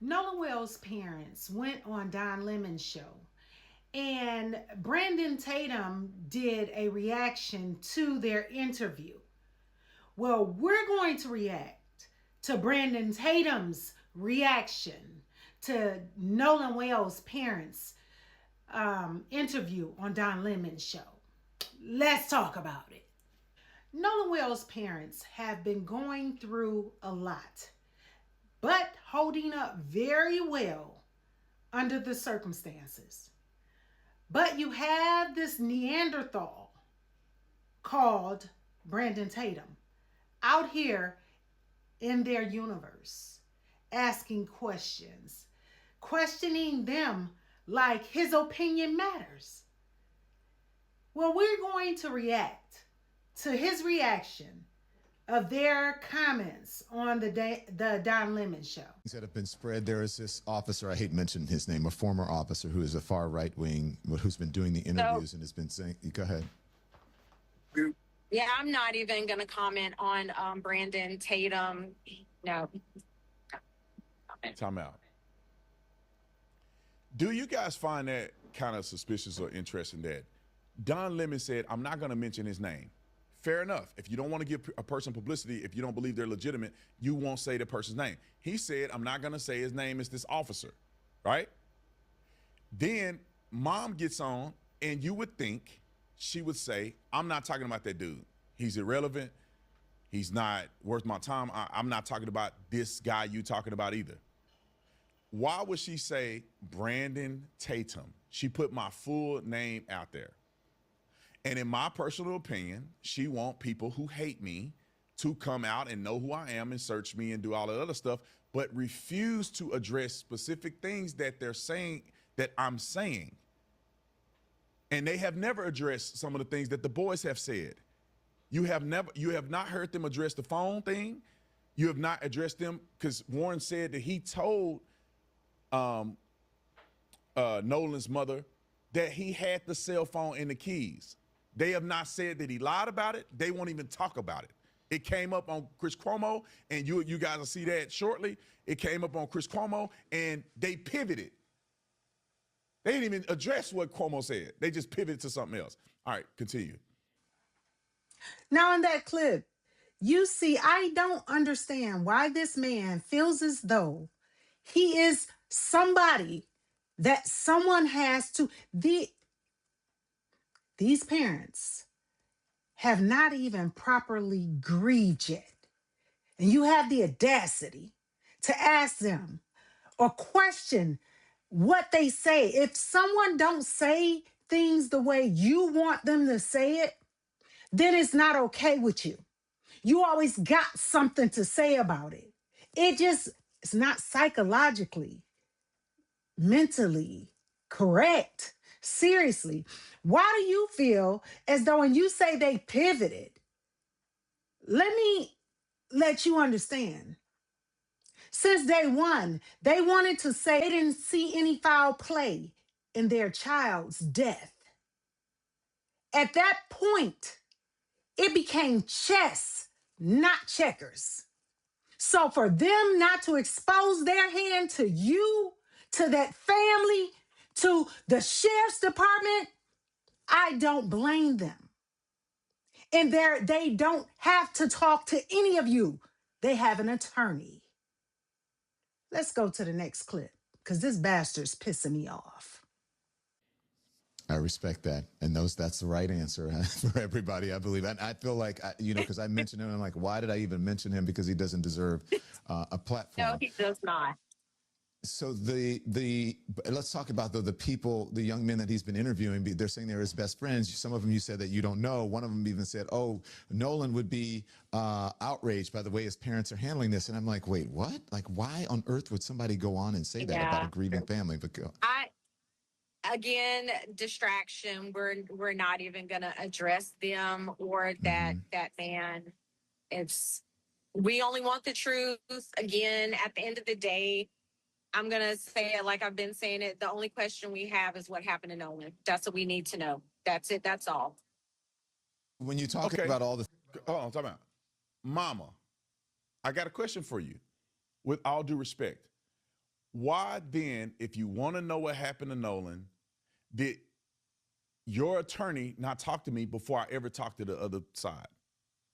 Nolan Wells' parents went on Don Lemon's show, and Brandon Tatum did a reaction to their interview. Well, we're going to react to Brandon Tatum's reaction to Nolan Wells' parents' interview on Don Lemon's show. Let's talk about it. Nolan Wells' parents have been going through a lot, but holding up very well under the circumstances. But you have this Neanderthal called Brandon Tatum out here in their universe, asking questions, questioning them like his opinion matters. Well, we're going to react to his reaction of their comments on the Don Lemon show. That have been spread. There is this officer, I hate mentioning his name, a former officer who is a far right wing, who's been doing the interviews and has been saying, go ahead. Yeah, I'm not even going to comment on Brandon Tatum. No. Time out. Do you guys find that kind of suspicious or interesting that Don Lemon said, I'm not going to mention his name? Fair enough. If you don't want to give a person publicity, if you don't believe they're legitimate, you won't say the person's name. He said, I'm not going to say his name is this officer, right? Then mom gets on, and you would think she would say, I'm not talking about that dude. He's irrelevant. He's not worth my time. I'm not talking about this guy you talking about either. Why would she say Brandon Tatum? She put my full name out there. And in my personal opinion, she want people who hate me to come out and know who I am and search me and do all that other stuff, but refuse to address specific things that they're saying that I'm saying. And they have never addressed some of the things that the boys have said. You have not heard them address the phone thing. You have not addressed them because Warren said that he told Nolan's mother that he had the cell phone and the keys. They have not said that he lied about it. They won't even talk about it. It came up on Chris Cuomo, and you guys will see that shortly. It came up on Chris Cuomo, and they pivoted. They didn't even address what Cuomo said. They just pivoted to something else. All right, continue. Now, in that clip, you see, I don't understand why this man feels as though he is somebody that someone has to. These parents have not even properly grieved yet. And you have the audacity to ask them or question what they say. If someone don't say things the way you want them to say it, then it's not okay with you. You always got something to say about it. It's not psychologically, mentally correct. Seriously, why do you feel as though when you say they pivoted, let me let you understand. Since day one, they wanted to say they didn't see any foul play in their child's death. At that point, it became chess, not checkers. So for them not to expose their hand to you, to that family, to the sheriff's department, I don't blame them. And they don't have to talk to any of you. They have an attorney. Let's go to the next clip because this bastard's pissing me off. I respect that. And that's the right answer for everybody, I believe. And I feel like, because I mentioned him, I'm like, why did I even mention him? Because he doesn't deserve a No, platform. he does not. So let's talk about the people, the young men that he's been interviewing. They're saying they're his best friends. Some of them you said that you don't know. One of them even said, "Oh, Nolan would be outraged by the way his parents are handling this." And I'm like, "Wait, what? Like, why on earth would somebody go on and say that about a grieving family?" But Again, distraction. We're not even going to address them or that man. It's we only want the truth. Again, at the end of the day, I'm going to say it like I've been saying it. The only question we have is what happened to Nolan. That's what we need to know. That's it. That's all. when you talk Okay. about all the Hold on, time out. Mama, I got a question for you. With all due respect, Why then, if you want to know what happened to Nolan, did your attorney not talk to me before I ever talked to the other side?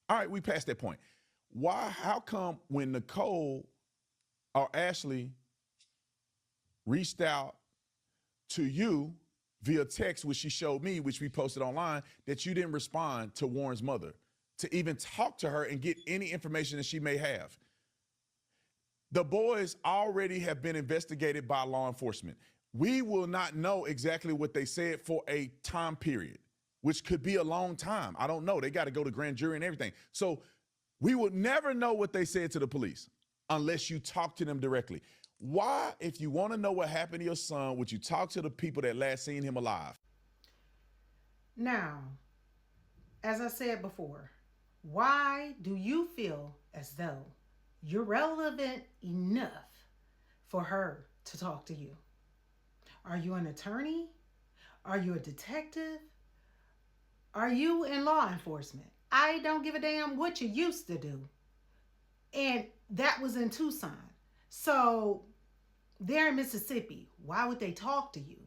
All right, we passed that point. Why, how come when Nicole or Ashley reached out to you via text, which she showed me, which we posted online, that you didn't respond to Warren's mother to even talk to her and get any information that she may have? The boys already have been investigated by law enforcement. We will not know exactly what they said for a time period, which could be a long time. I don't know. They got to go to grand jury and everything. So we would never know what they said to the police unless you talk to them directly. Why, if you want to know what happened to your son, would you talk to the people that last seen him alive? Now, as I said before, why do you feel as though you're relevant enough for her to talk to you? Are you an attorney? Are you a detective? Are you in law enforcement? I don't give a damn what you used to do. And that was in Tucson. So they're in Mississippi. Why would they talk to you?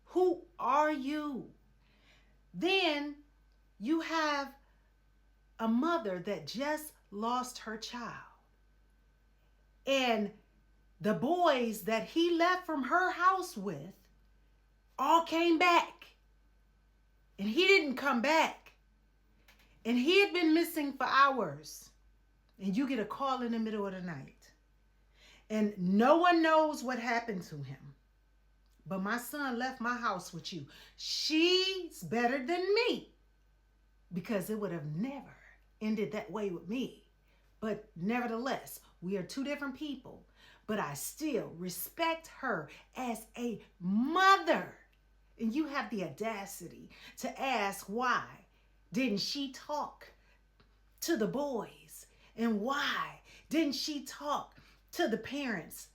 Who are you? Then you have a mother that just lost her child. And the boys that he left from her house with all came back. And he didn't come back. And he had been missing for hours. And you get a call in the middle of the night. And no one knows what happened to him. But my son left my house with you. She's better than me. Because it would have never ended that way with me. But nevertheless, we are two different people. But I still respect her as a mother. And you have the audacity to ask why didn't she talk to the boys? And why didn't she talk to the parents?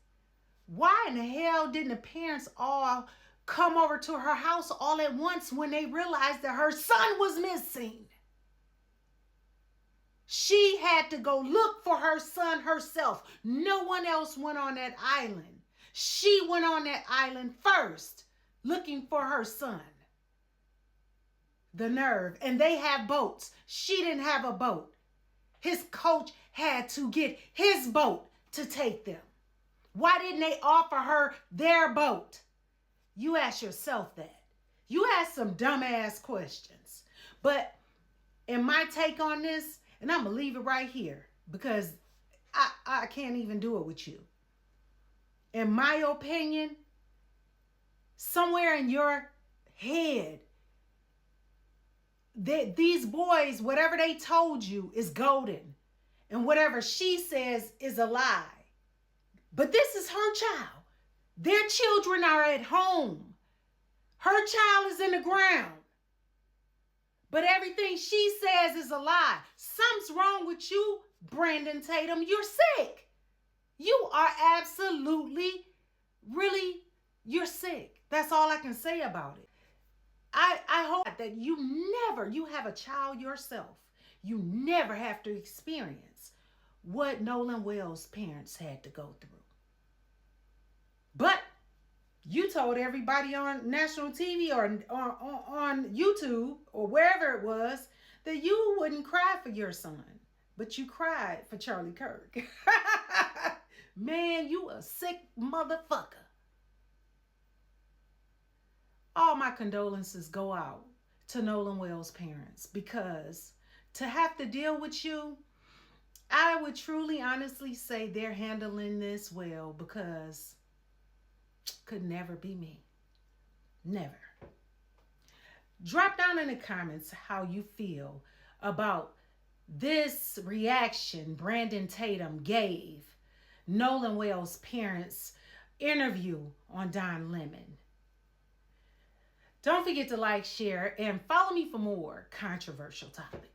Why in the hell didn't the parents all come over to her house all at once when they realized that her son was missing? She had to go look for her son herself. No one else went on that island. She went on that island first, looking for her son. The nerve. And they have boats. She didn't have a boat. His coach had to get his boat to take them. Why didn't they offer her their boat? You ask yourself that. You ask some dumbass questions. But in my take on this, and I'm going to leave it right here because I can't even do it with you. In my opinion, somewhere in your head, these boys, whatever they told you is golden. And whatever she says is a lie. But this is her child. Their children are at home. Her child is in the ground. But everything she says is a lie. Something's wrong with you, Brandon Tatum. You're sick. You are absolutely, really, you're sick. That's all I can say about it. I hope that you have a child yourself. You never have to experience what Nolan Wells' parents had to go through. But you told everybody on national TV or on YouTube or wherever it was that you wouldn't cry for your son. But you cried for Charlie Kirk. Man, you a sick motherfucker. All my condolences go out to Nolan Wells' parents because to have to deal with you, I would truly, honestly say they're handling this well because could never be me. Never. Drop down in the comments how you feel about this reaction Brandon Tatum gave Nolan Wells' parents' interview on Don Lemon. Don't forget to like, share, and follow me for more controversial topics.